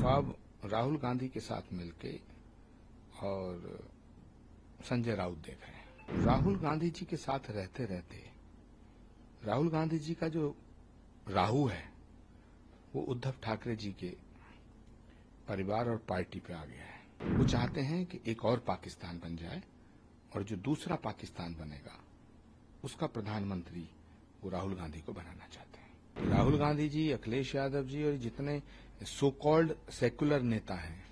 ख्वाब राहुल गांधी के साथ मिलके और संजय राउत देख रहे हैं। राहुल गांधी जी के साथ रहते रहते राहुल गांधी जी का जो राहु है वो उद्धव ठाकरे जी के परिवार और पार्टी पे आ गया है। वो चाहते हैं कि एक और पाकिस्तान बन जाए और जो दूसरा पाकिस्तान बनेगा उसका प्रधानमंत्री वो राहुल गांधी को बनाना चाहते हैं। राहुल गांधी जी, अखिलेश यादव जी और जितने सो कॉल्ड सेक्युलर नेता हैं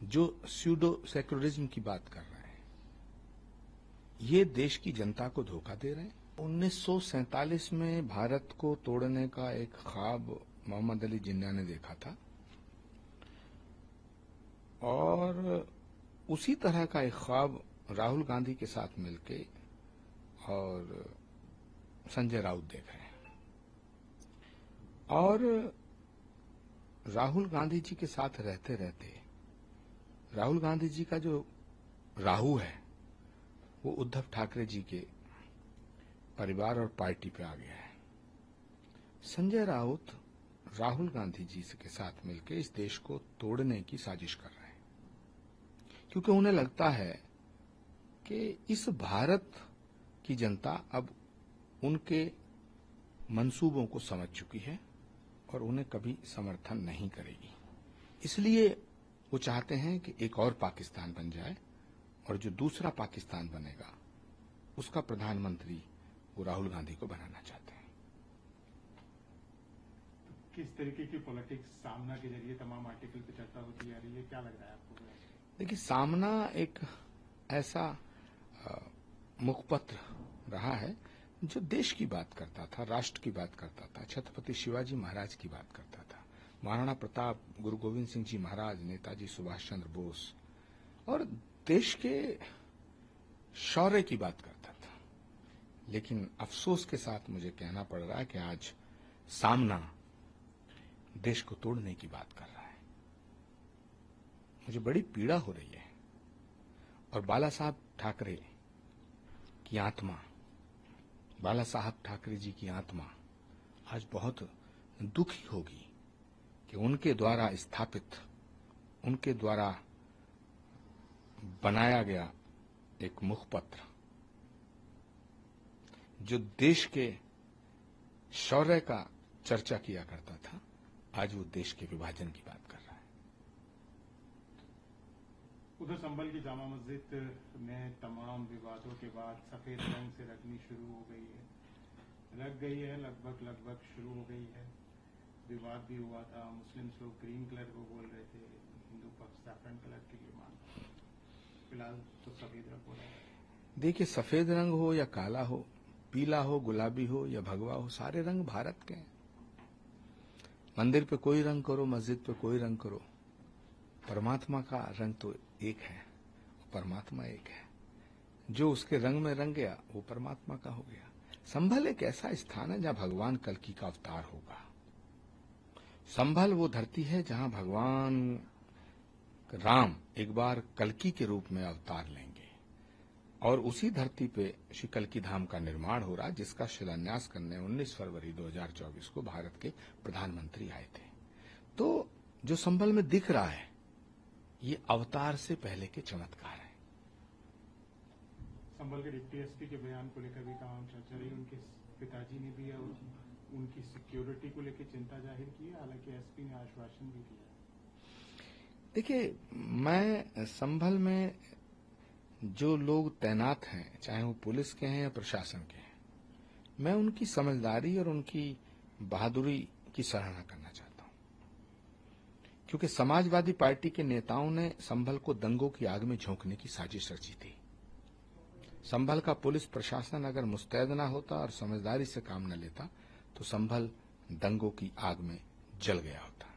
जो स्यूडो सेक्युलरिज्म की बात कर रहे हैं, ये देश की जनता को धोखा दे रहे हैं। 1947 में भारत को तोड़ने का एक ख्वाब मोहम्मद अली जिन्ना ने देखा था और उसी तरह का एक ख्वाब राहुल गांधी के साथ मिलके और संजय राउत देख रहे हैं। और राहुल गांधी जी के साथ रहते रहते राहुल गांधी जी का जो राहु है वो उद्धव ठाकरे जी के परिवार और पार्टी पे आ गया है। संजय राउत राहुल गांधी जी के साथ मिलकर इस देश को तोड़ने की साजिश कर रहे हैं, क्योंकि उन्हें लगता है कि इस भारत की जनता अब उनके मंसूबों को समझ चुकी है और उन्हें कभी समर्थन नहीं करेगी। इसलिए वो चाहते हैं कि एक और पाकिस्तान बन जाए और जो दूसरा पाकिस्तान बनेगा उसका प्रधानमंत्री वो राहुल गांधी को बनाना चाहते हैं। किस तरीके की पॉलिटिक्स सामना के जरिए तमाम आर्टिकल पे चर्चा होती आ रही है, क्या लग रहा है आपको? देखिए, सामना एक ऐसा मुखपत्र रहा है जो देश की बात करता था, राष्ट्र की बात करता था, छत्रपति शिवाजी महाराज की बात करता था, महाराणा प्रताप, गुरु गोविंद सिंह जी महाराज, नेताजी सुभाष चंद्र बोस और देश के शौर्य की बात करता था। लेकिन अफसोस के साथ मुझे कहना पड़ रहा है कि आज सामना देश को तोड़ने की बात कर रहा है। मुझे बड़ी पीड़ा हो रही है और बाला साहब ठाकरे की आत्मा, बाला साहब ठाकरे जी की आत्मा आज बहुत दुखी होगी कि उनके द्वारा स्थापित, उनके द्वारा बनाया गया एक मुखपत्र जो देश के शौर्य का चर्चा किया करता था, आज वो देश के विभाजन की बात कर रहा है। उधर संभल की जामा मस्जिद में तमाम विवादों के बाद सफेद रंग से रंगनी शुरू हो गई है, लग गई है, लगभग शुरू हो गई है। विवाद भी हुआ था, मुस्लिम लोग ग्रीन कलर को बोल रहे थे, हिंदू पक्ष सैफरन कलर के लिए मान रहा है। फिलहाल तो सफेद रंग हो रहा है। देखिए, सफेद रंग हो या काला हो, पीला हो, गुलाबी हो या भगवा हो, सारे रंग भारत के हैं। मंदिर पे कोई रंग करो, मस्जिद पे कोई रंग करो, परमात्मा का रंग तो एक है, परमात्मा एक है। जो उसके रंग में रंग गया वो परमात्मा का हो गया। संभल एक ऐसा स्थान है जहां भगवान कल्कि का अवतार होगा। संभल वो धरती है जहां भगवान राम एक बार कल्कि के रूप में अवतार लेंगे और उसी धरती पे श्री कल्कि धाम का निर्माण हो रहा, जिसका शिलान्यास करने 19 फरवरी 2024 को भारत के प्रधानमंत्री आए थे। तो जो संभल में दिख रहा है ये अवतार से पहले के चमत्कार है। संभल के डिप्टी एसपी के बयान को लेकर भी तमाम चर्चा रही। उनके पिताजी ने भी उनकी सिक्योरिटी को लेकर चिंता जाहिर की है, हालांकि एसपी ने आश्वासन भी दिया। देखिए, मैं संभल में जो लोग तैनात हैं, चाहे वो पुलिस के हैं या प्रशासन के हैं, मैं उनकी समझदारी और उनकी बहादुरी की सराहना करना चाहता हूं, क्योंकि समाजवादी पार्टी के नेताओं ने संभल को दंगों की आग में झोंकने की साजिश रची थी। संभल का पुलिस प्रशासन अगर मुस्तैद न होता और समझदारी से काम न लेता तो संभल दंगों की आग में जल गया होता।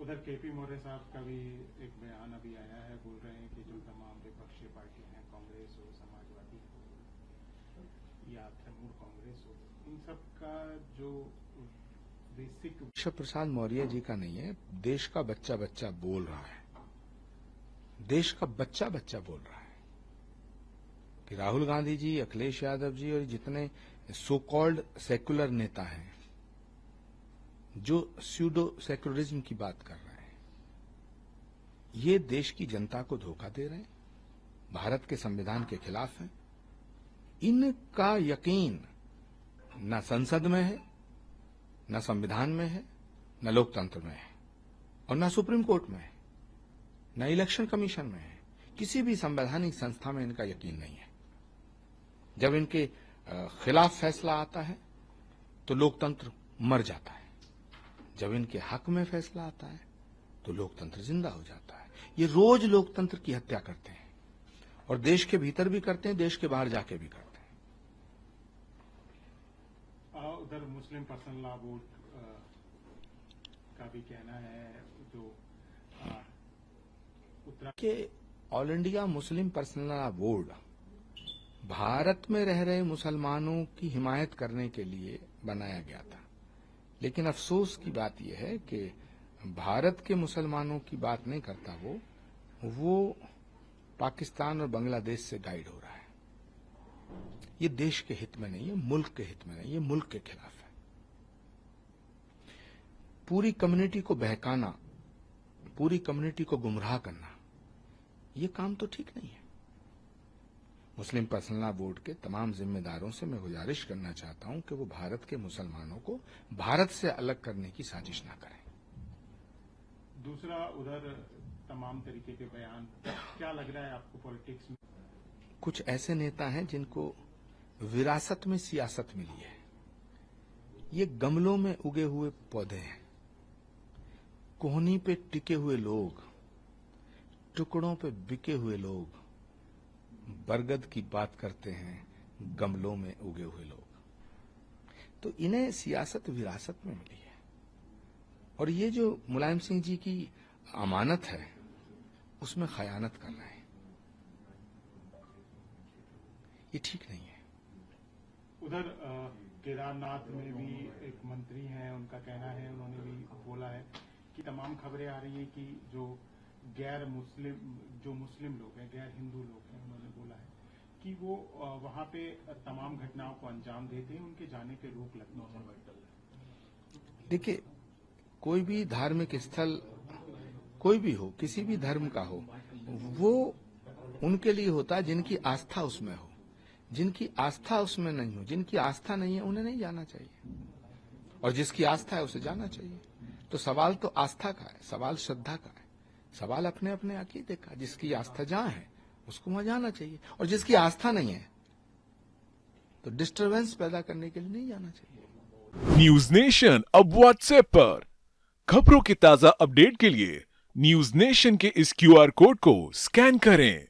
उधर केपी मौर्य साहब का भी एक बयान अभी आया है, बोल रहे हैं कि जो तमाम विपक्षी पार्टी हैं, कांग्रेस हो, समाजवादी हो या तृणमूल कांग्रेस हो, इन सब का जो बेसिक केशव प्रसाद मौर्य जी का नहीं है, देश का बच्चा बच्चा बोल रहा है। देश का बच्चा बच्चा बोल रहा है कि राहुल गांधी जी, अखिलेश यादव जी और जितने सो कॉल्ड सेक्युलर नेता हैं जो स्यूडो सेक्युलरिज्म की बात कर रहे हैं, ये देश की जनता को धोखा दे रहे हैं, भारत के संविधान के खिलाफ हैं। इनका यकीन न संसद में है, न संविधान में है, न लोकतंत्र में है, और न सुप्रीम कोर्ट में है, न इलेक्शन कमीशन में है। किसी भी संवैधानिक संस्था में इनका यकीन नहीं है। जब इनके खिलाफ फैसला आता है तो लोकतंत्र मर जाता है, जब इनके हक में फैसला आता है तो लोकतंत्र जिंदा हो जाता है। ये रोज लोकतंत्र की हत्या करते हैं, और देश के भीतर भी करते हैं, देश के बाहर जाके भी करते हैं। उधर मुस्लिम पर्सनल लॉ बोर्ड का भी कहना है, जो कि all India Muslim personal law board Bharat में रह रहे मुसलमानों की हिमायत करने के लिए बनाया गया था, लेकिन अफसोस की बात यह है कि भारत के मुसलमानों की बात नहीं करता वो पाकिस्तान और बांग्लादेश से गाइड हो रहा है। ये देश के हित में नहीं है, मुल्क के हित में नहीं, ये मुल्क के खिलाफ है। पूरी कम्युनिटी को बहकाना, पूरी कम्युनिटी को गुमराह करना, ये काम तो ठीक नहीं है। मुस्लिम पर्सनल लॉ बोर्ड के तमाम जिम्मेदारों से मैं गुजारिश करना चाहता हूं कि वो भारत के मुसलमानों को भारत से अलग करने की साजिश ना करें। दूसरा, उधर तमाम तरीके के बयान, क्या लग रहा है आपको पॉलिटिक्स में? कुछ ऐसे नेता हैं जिनको विरासत में सियासत मिली है। ये गमलों में उगे हुए पौधे हैं, कोहनी पे टिके हुए लोग, टुकड़ों पे बिके हुए लोग, बरगद की बात करते हैं, गमलों में उगे हुए लोग। तो इन्हें सियासत विरासत में मिली है, और ये जो मुलायम सिंह जी की अमानत है उसमें खयानत कर रहे हैं। ये ठीक नहीं है। उधर केदारनाथ में भी एक मंत्री हैं, उनका कहना है, उन्होंने भी बोला है कि तमाम खबरें आ रही हैं कि जो मुस्लिम लोग हैं, गैर हिंदू लोग हैं, उन्होंने बोला है कि वो वहां पे तमाम घटनाओं को अंजाम देते हैं, उनके जाने पे रोक लगनी चाहिए। देखिए, कोई भी धार्मिक स्थल कोई भी हो, किसी भी धर्म का हो, वो उनके लिए होता है जिनकी आस्था उसमें हो। जिनकी आस्था उसमें नहीं हो, जिनकी आस्था नहीं है, उन्हें नहीं जाना चाहिए, और जिसकी आस्था है उसे जाना चाहिए। तो सवाल तो आस्था का है, सवाल श्रद्धा का है, सवाल अपने अपने अकीदे का। जिसकी आस्था जहां है उसको वहां जाना चाहिए, और जिसकी आस्था नहीं है तो डिस्टरबेंस पैदा करने के लिए नहीं जाना चाहिए। न्यूज नेशन अब व्हाट्सएप पर खबरों के ताजा अपडेट के लिए न्यूज नेशन के इस QR कोड को स्कैन करें